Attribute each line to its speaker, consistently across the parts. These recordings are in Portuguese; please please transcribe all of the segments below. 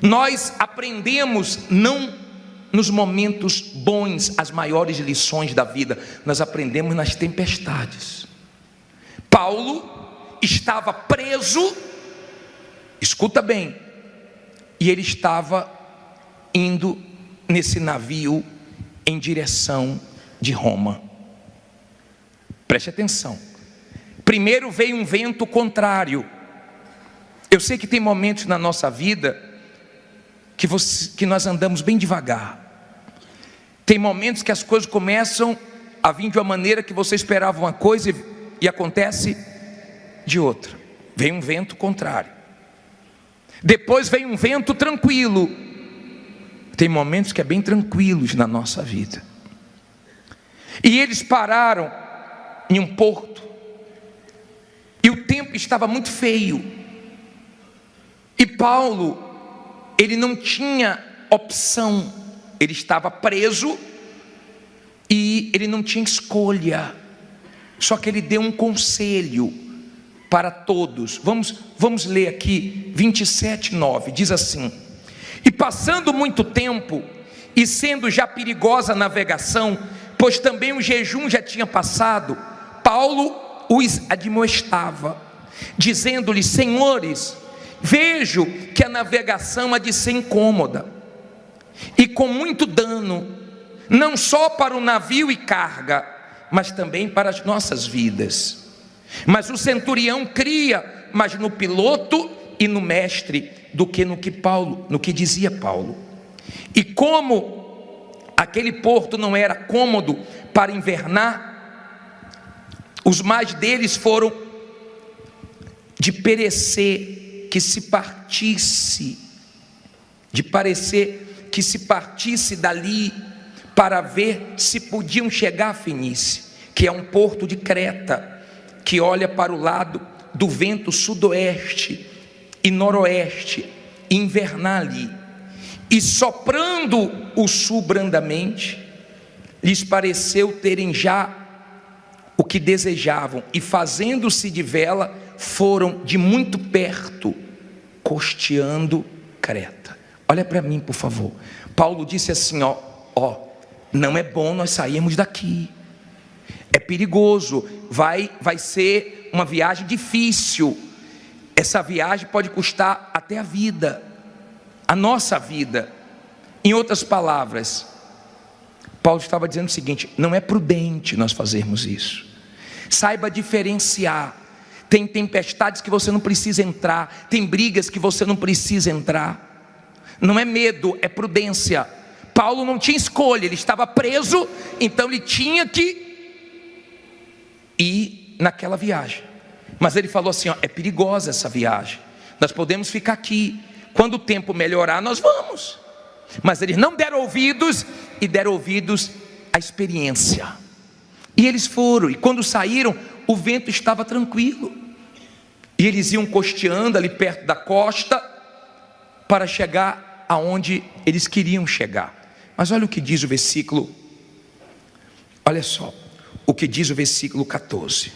Speaker 1: Nós aprendemos não nos momentos bons as maiores lições da vida, nós aprendemos nas tempestades. Paulo estava preso, escuta bem, e ele estava indo nesse navio em direção de Roma. Preste atenção. Primeiro veio um vento contrário. Eu sei que tem momentos na nossa vida que nós andamos bem devagar. Tem momentos que as coisas começam a vir de uma maneira que você esperava uma coisa e acontece de outra. Vem um vento contrário. Depois vem um vento tranquilo. Tem momentos que é bem tranquilos na nossa vida. E eles pararam em um porto. E o tempo estava muito feio. E Paulo, ele não tinha opção. Ele estava preso e ele não tinha escolha. Só que ele deu um conselho para todos. Vamos ler aqui 27:9. Diz assim: e passando muito tempo, e sendo já perigosa a navegação, pois também o jejum já tinha passado, Paulo os admoestava, dizendo-lhes: senhores, vejo que a navegação há de ser incômoda e com muito dano, não só para o navio e carga, mas também para as nossas vidas. Mas o centurião cria mais no piloto e no mestre do que no que dizia Paulo. E como aquele porto não era cômodo para invernar, os mais deles foram de parecer que se partisse dali para ver se podiam chegar a Fenícia, que é um porto de Creta, que olha para o lado do vento sudoeste e noroeste, e invernar ali. E soprando o sul brandamente, lhes pareceu terem já o que desejavam, e fazendo-se de vela, foram de muito perto, costeando Creta. Olha para mim, por favor. Paulo disse assim: não é bom nós sairmos daqui. É perigoso, vai ser uma viagem difícil. Essa viagem pode custar até a vida, a nossa vida. Em outras palavras, Paulo estava dizendo o seguinte: não é prudente nós fazermos isso. Saiba diferenciar. Tem tempestades que você não precisa entrar, tem brigas que você não precisa entrar. Não é medo, é prudência. Paulo não tinha escolha, ele estava preso, então ele tinha que ir naquela viagem. Mas ele falou assim: é perigosa essa viagem, nós podemos ficar aqui, quando o tempo melhorar nós vamos. Mas eles não deram ouvidos, e deram ouvidos à experiência. E eles foram, e quando saíram, o vento estava tranquilo, e eles iam costeando ali perto da costa, para chegar aonde eles queriam chegar. Mas olha o que diz o versículo, olha só, o que diz o versículo 14.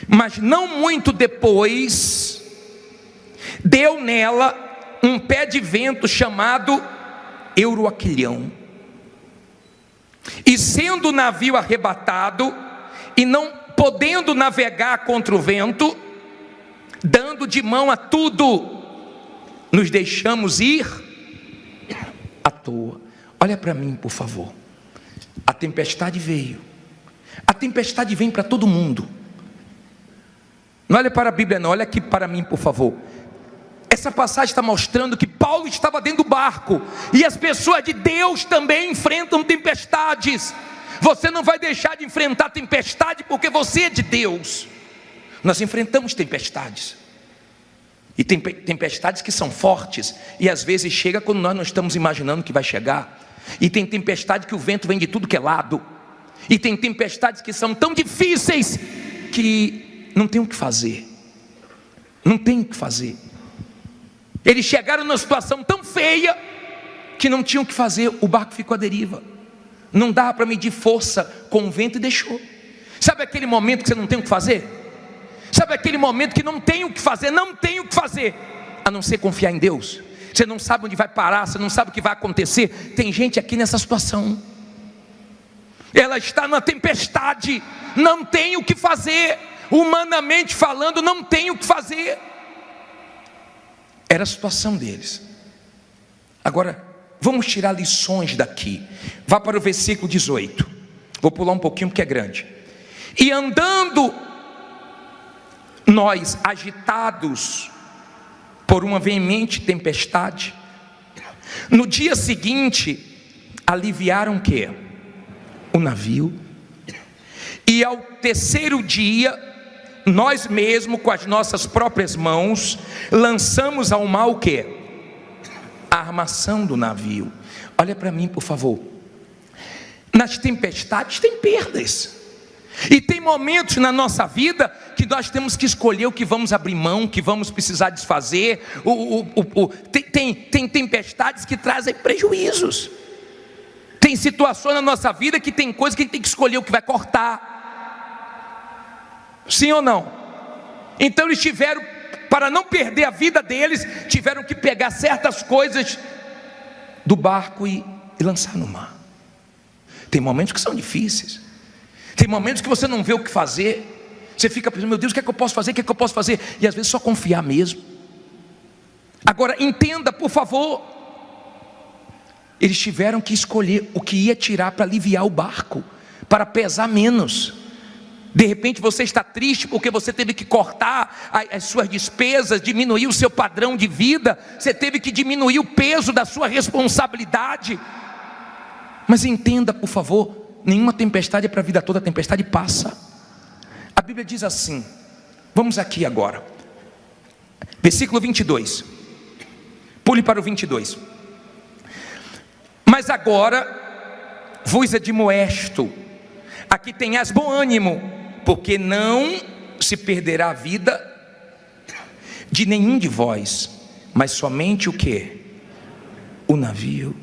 Speaker 1: Mas não muito depois, deu nela um pé de vento chamado Euroaquilhão, e sendo o navio arrebatado, e não podendo navegar contra o vento, dando de mão a tudo, nos deixamos ir à toa. Olha para mim, por favor. A tempestade veio. A tempestade vem para todo mundo. Não olha para a Bíblia não, olha aqui para mim, por favor. Essa passagem está mostrando que Paulo estava dentro do barco, e as pessoas de Deus também enfrentam tempestades. Você não vai deixar de enfrentar tempestade porque você é de Deus. Nós enfrentamos tempestades, e tem tempestades que são fortes, e às vezes chega quando nós não estamos imaginando que vai chegar. E tem tempestade que o vento vem de tudo que é lado, e tem tempestades que são tão difíceis que não tem o que fazer. Não tem o que fazer. Eles chegaram numa situação tão feia que não tinham o que fazer, o barco ficou à deriva. Não dava para medir força com o vento e deixou. Sabe aquele momento que você não tem o que fazer? Sabe aquele momento que não tem o que fazer, não tem o que fazer, a não ser confiar em Deus? você não sabe onde vai parar, você não sabe o que vai acontecer. Tem gente aqui nessa situação, ela está numa tempestade, não tem o que fazer, humanamente falando, não tem o que fazer. Era a situação deles. Agora, vamos tirar lições daqui. Vá para o versículo 18. Vou pular um pouquinho porque é grande. E andando nós agitados por uma veemente tempestade, no dia seguinte aliviaram o quê? O navio. E ao terceiro dia, nós mesmos com as nossas próprias mãos lançamos ao mar o quê? A armação do navio. Olha para mim, por favor. Nas tempestades tem perdas, e tem momentos na nossa vida que nós temos que escolher o que vamos abrir mão, o que vamos precisar desfazer. Tem tempestades que trazem prejuízos. Tem situações na nossa vida que tem coisas que a gente tem que escolher o que vai cortar. Sim ou não? Então eles tiveram, para não perder a vida deles, tiveram que pegar certas coisas do barco e lançar no mar. Tem momentos que são difíceis, tem momentos que você não vê o que fazer, você fica pensando, meu Deus, o que é que eu posso fazer, o que é que eu posso fazer? E às vezes só confiar mesmo. Agora entenda, por favor, eles tiveram que escolher o que ia tirar para aliviar o barco, para pesar menos. De repente você está triste porque você teve que cortar as suas despesas, diminuir o seu padrão de vida, você teve que diminuir o peso da sua responsabilidade. Mas entenda, por favor, nenhuma tempestade é para a vida toda, a tempestade passa. A Bíblia diz assim, vamos aqui agora, versículo 22, pule para o 22. Mas agora vos admoesto, aqui tenhas bom ânimo, porque não se perderá a vida de nenhum de vós, mas somente o que? O navio.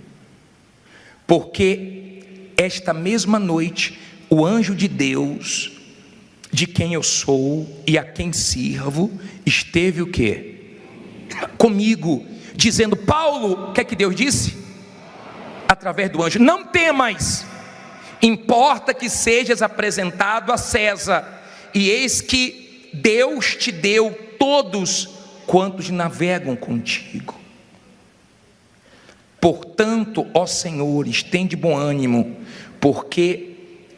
Speaker 1: Porque esta mesma noite o anjo de Deus, de quem eu sou e a quem sirvo, esteve o que? Comigo, dizendo, Paulo, o que é que Deus disse? Através do anjo, não temas, importa que sejas apresentado a César, e eis que Deus te deu todos quantos navegam contigo. Portanto, ó Senhor, estende bom ânimo, porque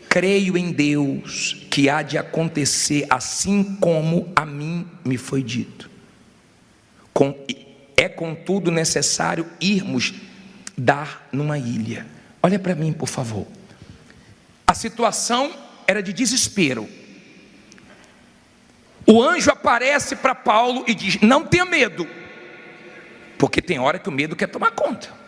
Speaker 1: creio em Deus que há de acontecer assim como a mim me foi dito. É contudo necessário irmos dar numa ilha. Olha para mim, por favor. A situação era de desespero. O anjo aparece para Paulo e diz, não tenha medo, porque tem hora que o medo quer tomar conta.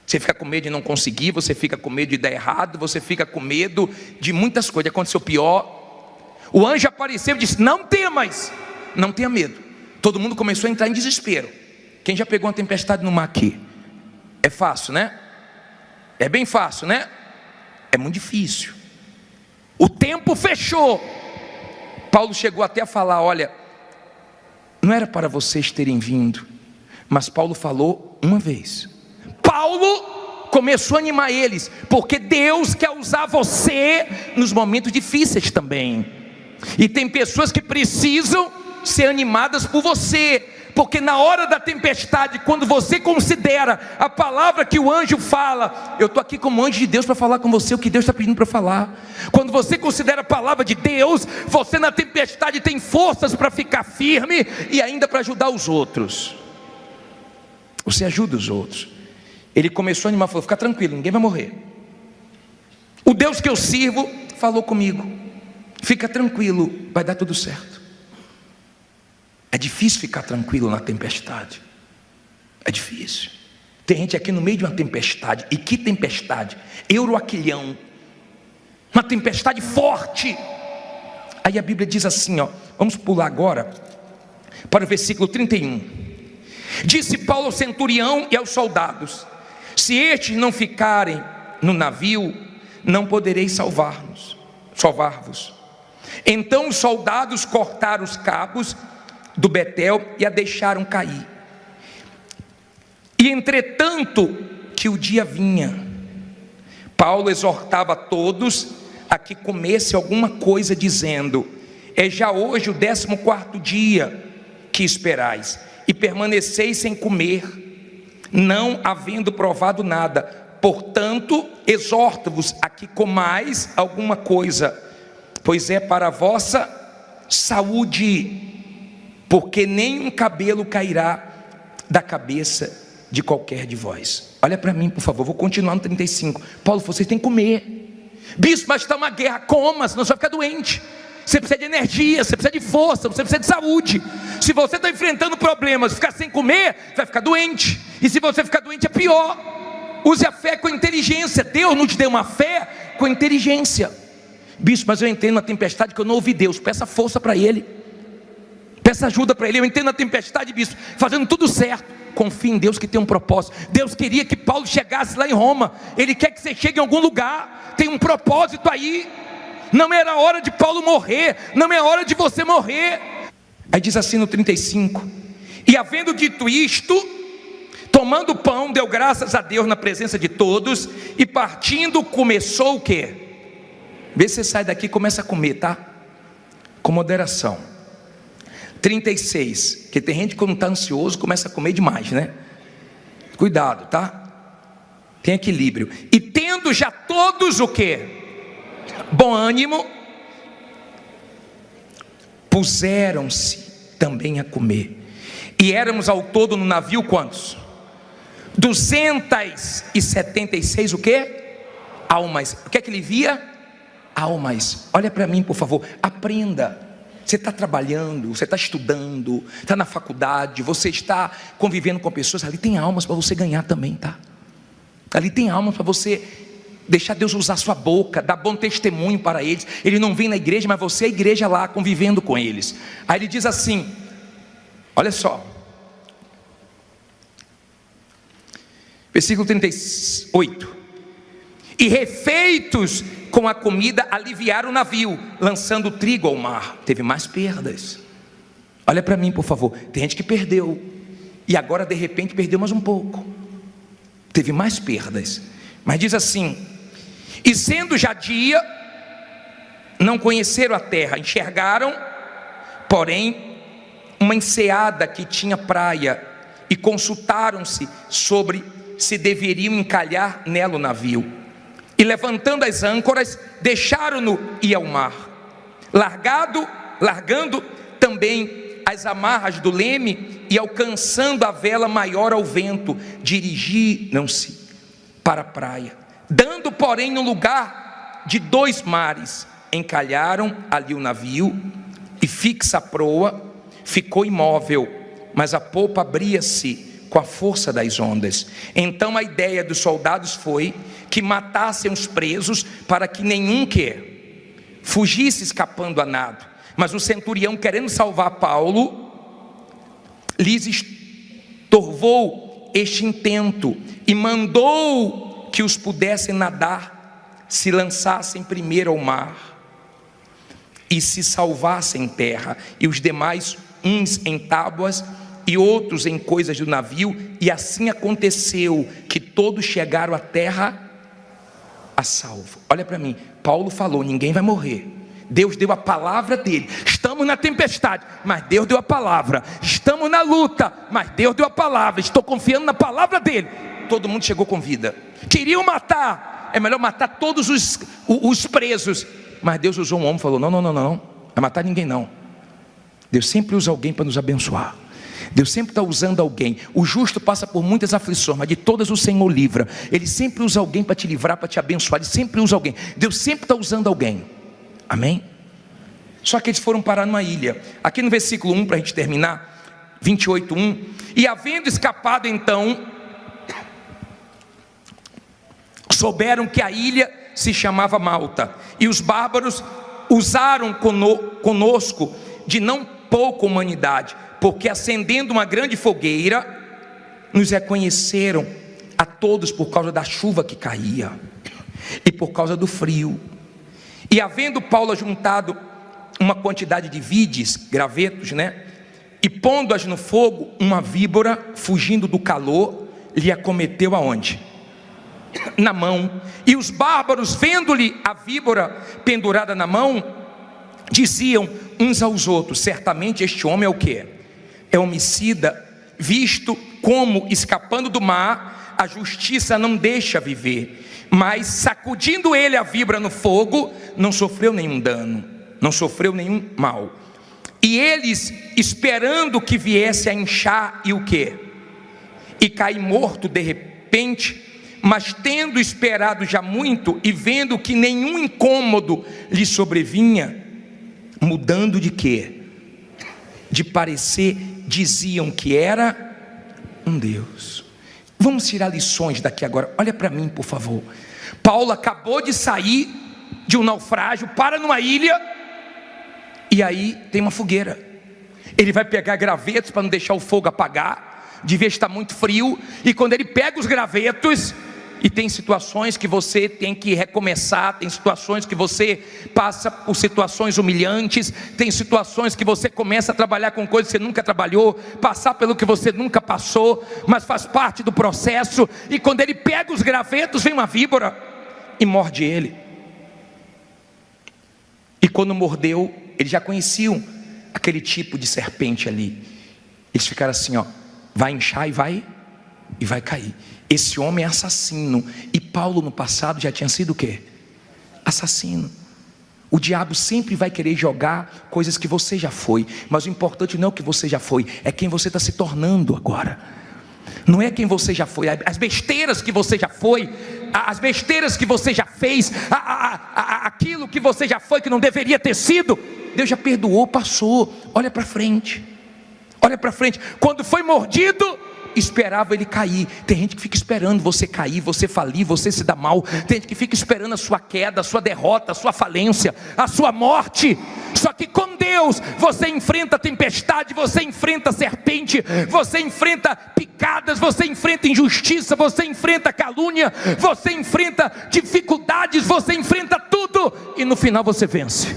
Speaker 1: Você fica com medo de não conseguir, você fica com medo de dar errado, você fica com medo de muitas coisas, aconteceu pior. O anjo apareceu e disse, não temas, não tenha medo. Todo mundo começou a entrar em desespero. Quem já pegou uma tempestade no mar aqui? É fácil, né? É bem fácil, né? É muito difícil. O tempo fechou. Paulo chegou até a falar, olha, não era para vocês terem vindo, mas Paulo falou uma vez. Paulo começou a animar eles, porque Deus quer usar você nos momentos difíceis também. E tem pessoas que precisam ser animadas por você, porque na hora da tempestade, quando você considera a palavra que o anjo fala, eu estou aqui como anjo de Deus para falar com você o que Deus está pedindo para falar. Quando você considera a palavra de Deus, você na tempestade tem forças para ficar firme e ainda para ajudar os outros. Você ajuda os outros. Ele começou a animar, falou, fica tranquilo, ninguém vai morrer. O Deus que eu sirvo falou comigo, fica tranquilo, vai dar tudo certo. É difícil ficar tranquilo na tempestade. É difícil. Tem gente aqui no meio de uma tempestade. E que tempestade? Euroaquilhão. Uma tempestade forte. Aí a Bíblia diz assim, ó, vamos pular agora para o versículo 31. Disse Paulo ao centurião e aos soldados, se estes não ficarem no navio, não podereis salvar-vos. Então os soldados cortaram os cabos do Betel e a deixaram cair. E entretanto que o dia vinha, Paulo exortava a todos a que comesse alguma coisa, dizendo: é já hoje o 14º dia que esperais, e permaneceis sem comer, não havendo provado nada. Portanto, exorto-vos a que comais alguma coisa, pois é para a vossa saúde, porque nenhum cabelo cairá da cabeça de qualquer de vós. Olha para mim, por favor, vou continuar no 35. Paulo, vocês têm que comer. Bispo, mas está uma guerra, coma, senão você vai ficar doente. Você precisa de energia, você precisa de força, você precisa de saúde. Se você está enfrentando problemas, ficar sem comer, vai ficar doente. E se você ficar doente é pior. Use a fé com inteligência. Deus nos deu uma fé com inteligência. Bispo, mas eu entendo na tempestade que eu não ouvi Deus. Peça força para Ele, peça ajuda para Ele. Eu entendo na tempestade, bispo, fazendo tudo certo. Confie em Deus que tem um propósito. Deus queria que Paulo chegasse lá em Roma. Ele quer que você chegue em algum lugar. Tem um propósito aí. Não era hora de Paulo morrer, não é hora de você morrer. Aí diz assim no 35: e havendo dito isto, tomando o pão, deu graças a Deus na presença de todos, e partindo começou o quê? Vê se você sai daqui e começa a comer, tá? Com moderação. 36, porque tem gente que quando está ansioso começa a comer demais, né? Cuidado, tá? Tem equilíbrio. E tendo já todos o quê? Bom ânimo, puseram-se também a comer. E éramos ao todo no navio quantos? 276 o quê? Almas. O que é que ele via? Almas. Olha para mim, por favor, aprenda. Você está trabalhando, você está estudando, está na faculdade, você está convivendo com pessoas. Ali tem almas para você ganhar também, tá? Ali tem almas para você deixar Deus usar sua boca, dar bom testemunho para eles. Ele não vem na igreja, mas você é a igreja lá, convivendo com eles. Aí ele diz assim, olha só, versículo 38: e refeitos com a comida, aliviaram o navio, lançando trigo ao mar. Teve mais perdas. Olha para mim, por favor. Tem gente que perdeu, e agora de repente perdeu mais um pouco. Teve mais perdas. Mas diz assim: e sendo já dia, não conheceram a terra. Enxergaram, porém, uma enseada que tinha praia, e consultaram-se sobre se deveriam encalhar nela o navio. E levantando as âncoras, deixaram-no ir ao mar. Largando também as amarras do leme, e alcançando a vela maior ao vento, dirigiram-se para a praia. Dando, porém, no lugar de 2 mares, encalharam ali o navio, e fixa a proa, ficou imóvel, mas a polpa abria-se com a força das ondas. Então a ideia dos soldados foi que matassem os presos, para que nenhum fugisse escapando a nado. Mas o centurião, querendo salvar Paulo, lhes estorvou este intento, e mandou que os pudessem nadar, se lançassem primeiro ao mar, e se salvassem em terra, e os demais, uns em tábuas e outros em coisas do navio. E assim aconteceu, que todos chegaram à terra a salvo. Olha para mim, Paulo falou: ninguém vai morrer. Deus deu a palavra dele. Estamos na tempestade, mas Deus deu a palavra. Estamos na luta, mas Deus deu a palavra. Estou confiando na palavra dele. Todo mundo chegou com vida. Queriam matar, é melhor matar todos os presos, mas Deus usou um homem e falou: não vai matar ninguém não. Deus sempre usa alguém para nos abençoar. Deus sempre está usando alguém. O justo passa por muitas aflições, mas de todas o Senhor livra. Ele sempre usa alguém para te livrar, para te abençoar. Ele sempre usa alguém. Deus sempre está usando alguém. Amém? Só que eles foram parar numa ilha. Aqui no versículo 1, para a gente terminar, 28:1: e havendo escapado então, souberam que a ilha se chamava Malta, e os bárbaros usaram conosco de não pouca humanidade, porque acendendo uma grande fogueira, nos reconheceram a todos por causa da chuva que caía, e por causa do frio. E havendo Paulo juntado uma quantidade de vides, gravetos, e pondo-as no fogo, uma víbora, fugindo do calor, lhe acometeu aonde? Na mão. E os bárbaros, vendo-lhe a víbora pendurada na mão, diziam uns aos outros: certamente este homem é o quê? É homicida, visto como, escapando do mar, a justiça não deixa viver. Mas sacudindo ele a víbora no fogo, não sofreu nenhum dano, não sofreu nenhum mal. E eles, esperando que viesse a inchar, e o quê? E cair morto de repente. Mas tendo esperado já muito, e vendo que nenhum incômodo lhe sobrevinha, mudando de quê? De parecer, diziam que era um Deus. Vamos tirar lições daqui agora. Olha para mim, por favor. Paulo acabou de sair de um naufrágio, para numa ilha, e aí tem uma fogueira. Ele vai pegar gravetos para não deixar o fogo apagar, devia estar muito frio, e quando ele pega os gravetos, e tem situações que você tem que recomeçar, tem situações que você passa por situações humilhantes, tem situações que você começa a trabalhar com coisas que você nunca trabalhou, passar pelo que você nunca passou, mas faz parte do processo. E quando ele pega os gravetos, vem uma víbora e morde ele. E quando mordeu, eles já conheciam aquele tipo de serpente ali. Eles ficaram assim, ó, vai inchar e vai cair. Esse homem é assassino. E Paulo no passado já tinha sido o quê? Assassino. O diabo sempre vai querer jogar coisas que você já foi, mas o importante não é o que você já foi, é quem você está se tornando agora. Não é quem você já foi, as besteiras que você já foi, as besteiras que você já fez, aquilo que você já foi que não deveria ter sido, Deus já perdoou, passou. Olha para frente, olha para frente. Quando foi mordido, esperava ele cair. Tem gente que fica esperando você cair, você falir, você se dar mal. Tem gente que fica esperando a sua queda, a sua derrota, a sua falência, a sua morte. Só que com Deus você enfrenta tempestade, você enfrenta serpente, você enfrenta picadas, você enfrenta injustiça, você enfrenta calúnia, você enfrenta dificuldades, você enfrenta tudo, e no final você vence.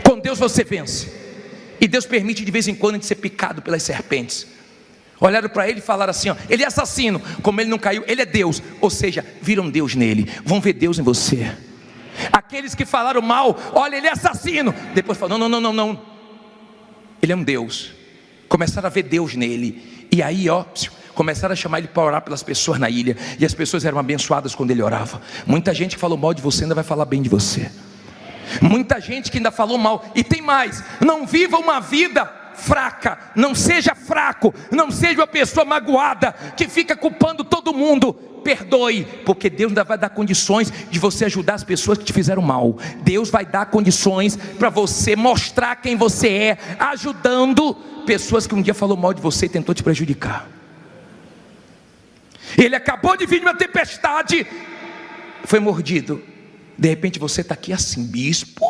Speaker 1: Com Deus você vence. E Deus permite de vez em quando a gente ser picado pelas serpentes. Olharam para ele e falaram assim, ó, ele é assassino. Como ele não caiu, ele é Deus. Ou seja, viram Deus nele, vão ver Deus em você. Aqueles que falaram mal, olha, ele é assassino. Depois falaram, não, ele é um Deus. Começaram a ver Deus nele. E aí, ó, começaram a chamar ele para orar pelas pessoas na ilha. E as pessoas eram abençoadas quando ele orava. Muita gente que falou mal de você ainda vai falar bem de você. Muita gente que ainda falou mal. E tem mais, não viva uma vida fraca, não seja fraco, não seja uma pessoa magoada, que fica culpando todo mundo. Perdoe, porque Deus ainda vai dar condições de você ajudar as pessoas que te fizeram mal. Deus vai dar condições para você mostrar quem você é, ajudando pessoas que um dia falou mal de você e tentou te prejudicar. Ele acabou de vir de uma tempestade, foi mordido. De repente você está aqui assim, bispo,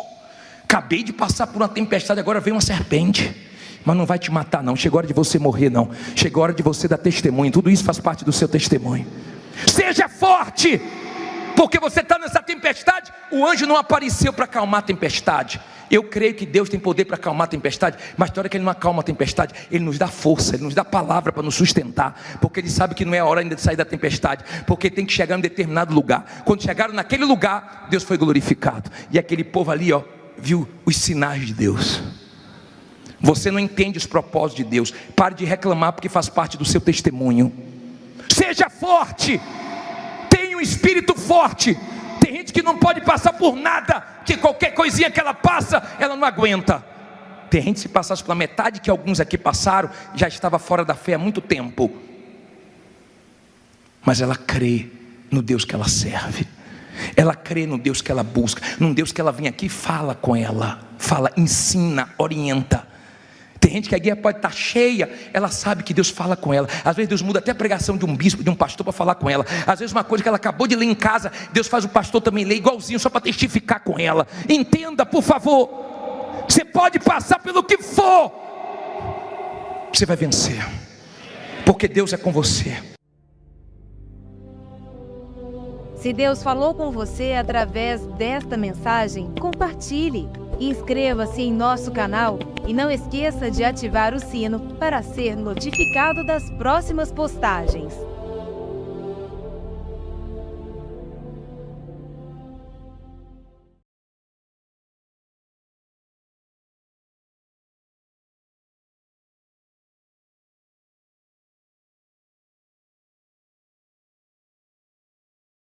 Speaker 1: acabei de passar por uma tempestade, agora vem uma serpente. Mas não vai te matar não, chegou a hora de você morrer não, chegou a hora de você dar testemunho, tudo isso faz parte do seu testemunho. Seja forte, porque você está nessa tempestade. O anjo não apareceu para acalmar a tempestade. Eu creio que Deus tem poder para acalmar a tempestade, mas na hora que Ele não acalma a tempestade, Ele nos dá força, Ele nos dá palavra para nos sustentar, porque Ele sabe que não é a hora ainda de sair da tempestade, porque tem que chegar em um determinado lugar. Quando chegaram naquele lugar, Deus foi glorificado, e aquele povo ali, ó, viu os sinais de Deus. Você não entende os propósitos de Deus, pare de reclamar, porque faz parte do seu testemunho. Seja forte, tenha um espírito forte. Tem gente que não pode passar por nada, que qualquer coisinha que ela passa, ela não aguenta. Tem gente que se passasse pela metade que alguns aqui passaram, já estava fora da fé há muito tempo. Mas ela crê no Deus que ela serve, ela crê no Deus que ela busca, num Deus que ela vem aqui e fala com ela, fala, ensina, orienta. Tem gente que a guia pode estar cheia, ela sabe que Deus fala com ela. Às vezes Deus muda até a pregação de um bispo, de um pastor, para falar com ela. Às vezes uma coisa que ela acabou de ler em casa, Deus faz o pastor também ler igualzinho, só para testificar com ela. Entenda, por favor, você pode passar pelo que for, você vai vencer, porque Deus é com você.
Speaker 2: Se Deus falou com você através desta mensagem, compartilhe. Inscreva-se em nosso canal e não esqueça de ativar o sino para ser notificado das próximas postagens.